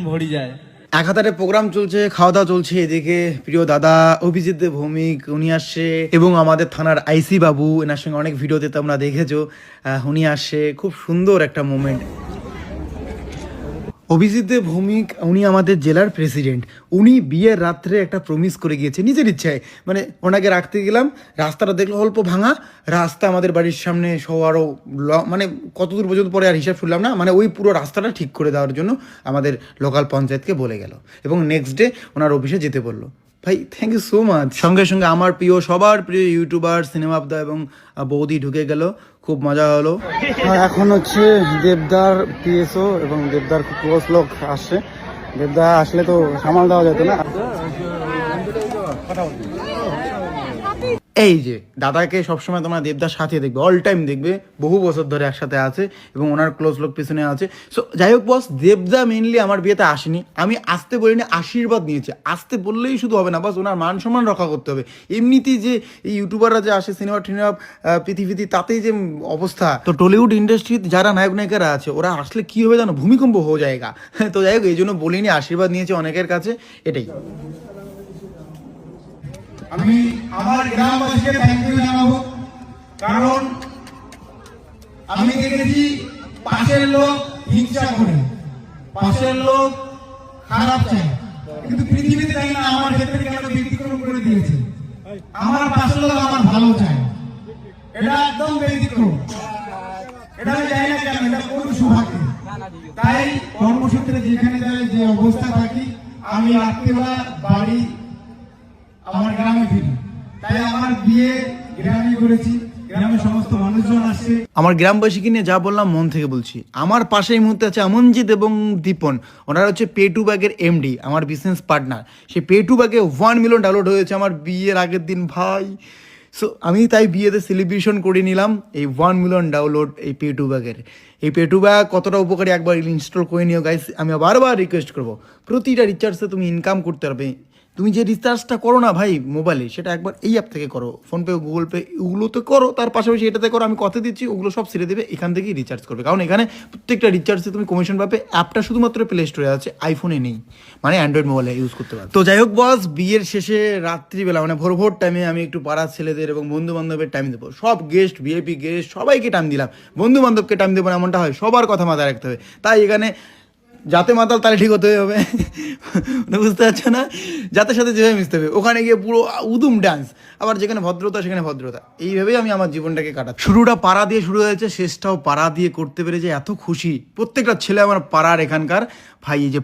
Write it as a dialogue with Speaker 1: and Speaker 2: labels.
Speaker 1: ভরি যায়।
Speaker 2: একাধারে প্রোগ্রাম চলছে, খাওয়া দাওয়া চলছে, এদিকে প্রিয় দাদা অভিজিৎ দেব ভৌমিক উনি আসছে এবং আমাদের থানার আইসি বাবু, এনার সঙ্গে অনেক ভিডিওতে তোমরা দেখেছো, উনি আসছে। খুব সুন্দর একটা মোমেন্ট। অভিজিৎ দেব ভৌমিক উনি আমাদের জেলার প্রেসিডেন্ট। উনি বিয়ের রাত্রে একটা প্রমিস করে গিয়েছে নিজের ইচ্ছায়, মানে ওনাকে রাখতে গেলাম, রাস্তাটা দেখলো অল্প ভাঙা রাস্তা, আমাদের বাড়ির সামনে সব আরও মানে কত দূর পর্যন্ত পরে আর হিসাব শুনলাম না, মানে ওই পুরো রাস্তাটা ঠিক করে দেওয়ার জন্য আমাদের লোকাল পঞ্চায়েতকে বলে গেল এবং নেক্সট ডে ওনার অফিসে যেতে বললো। ভাই থ্যাংক ইউ সো মাচ। সঙ্গে সঙ্গে আমার প্রিয় সবার প্রিয় ইউটিউবার সিনেমাবদা এবং বৌদি ঢুকে গেল, খুব মজা হলো। এখন হচ্ছে দেবদার পিএসও এবং দেবদার খুব ক্লোজ লোক আসছে। দেবদা আসলে তো সামাল দেওয়া যেত না। এই যে দাদাকে সবসময় তোমরা দেবদার সাথে দেখবে, অল টাইম দেখবে, বহু বছর ধরে একসাথে আছে এবং ওনার ক্লোজ লোক পিছনে আছে। সো যাই হোক বস, দেবদা মেনলি আমার বিয়েতে আসেনি, আমি আসতে বলিনি, আশীর্বাদ নিয়েছে। আসতে বললেই শুধু হবে না বস, ওনার মান সম্মান রক্ষা করতে হবে। এমনিতেই যে এই ইউটিউবাররা যে আসে সিনেমা টিনেমা পৃথিবীতে, তাতেই যে অবস্থা। তো টলিউড ইন্ডাস্ট্রিতে যারা নায়ক নায়িকারা আছে ওরা আসলে কী হবে জানো, ভূমিকম্প হয়ে জায়গা। তো যাই হোক এই জন্য বলিনি, আশীর্বাদ নিয়েছে অনেকের কাছে, এটাই।
Speaker 3: আমি আমার গ্রামবাসীকে থ্যাংক ইউ জানাবো, কারণ আমি দেখেছি পাশের লোক হিংসা করে, পাশের লোক খারাপ চায়, কিন্তু পৃথিবীতে তাই না, আমার ক্ষেত্রে কেন ব্যতিক্রম করে দিয়েছে। আমার পাশের লোক আমার ভালো চায়, এটা একদম ব্যতিক্রম। এটা আমি জানি না কেন, এটা কোন সৌভাগ্য। তাই কর্মসূত্রে যেখানে যায় যে অবস্থা থাকি, আমি রাত্রিবেলা বাড়ি আমার গ্রামে ফিরি। তাই আমার বিয়ে গ্রামে করেছি, গ্রামের সমস্ত মানুষজন আসছে।
Speaker 2: আমার গ্রামবাসীকে নিয়ে যা বললাম মন থেকে বলছি। আমার পাশে এই মুহূর্তে আছে আমনজিৎ এবং দীপন, ওনারা হচ্ছে পে টু ব্যাগের এমডি, আমার বিজনেস পার্টনার। সেই পে টু ব্যাগে 1 মিলিয়ন ডাউনলোড হয়েছে আমার বিয়ের আগের দিন ভাই। সো আমি তাই বিয়েতে সেলিব্রেশন করে নিলাম এই 1 মিলিয়ন ডাউনলোড এই পে টু ব্যাগের। এই পে টু ব্যাগ কতটা উপকারী একবার ইনস্টল করে নিও গাইস। আমি বারবার রিকোয়েস্ট করবো, প্রতিটা রিচার্জে তুমি ইনকাম করতে পারবে। তুমি যে রিচার্জটা করো না ভাই মোবাইলে, সেটা একবার এই অ্যাপ থেকে করো, ফোনপে গুগল পে ওগুলোতে করো, তার পাশাপাশি এটাতে করো। আমি কথা দিচ্ছি ওগুলো সব ছেড়ে দেবে, এখান থেকেই রিচার্জ করবে, কারণ এখানে প্রত্যেকটা রিচার্জে তুমি কমিশন পাবে। অ্যাপটা শুধুমাত্র প্লে স্টোরে আছে, আইফোনে নেই, মানে অ্যান্ড্রয়েড মোবাইলে ইউজ করতে পারো। তো যাই হোক বস, বিয়ের শেষে রাত্রিবেলা মানে ভোর ভোর টাইমে আমি একটু পাড়ার ছেলেদের এবং বন্ধু বান্ধবের টাইম দেবো। সব গেস্ট ভিআইপি গেস্ট সবাইকে টাইম দিলাম, বন্ধু বান্ধবকে টাইম দেবো না এমনটা হয়, সবার কথা মাথায় রাখতে হবে। তাই এখানে যাতে মাতাল তাহলে ঠিক হতে হবে, বুঝতে পারছো না, যাতে সাথে যেভাবে মিশতে হবে, ওখানে গিয়ে পুরো উদুম ডান্স, আবার যেখানে ভদ্রতা সেখানে ভদ্রতা, এইভাবেই আমি আমার জীবনটাকে কাটাচ্ছি। শুরুটা পাড়া দিয়ে শুরু হয়েছে, শেষটাও পাড়া দিয়ে করতে পেরে যে এত খুশি প্রত্যেকটা ছেলে আমার পাড়ার এখানকার ভাই। এই যে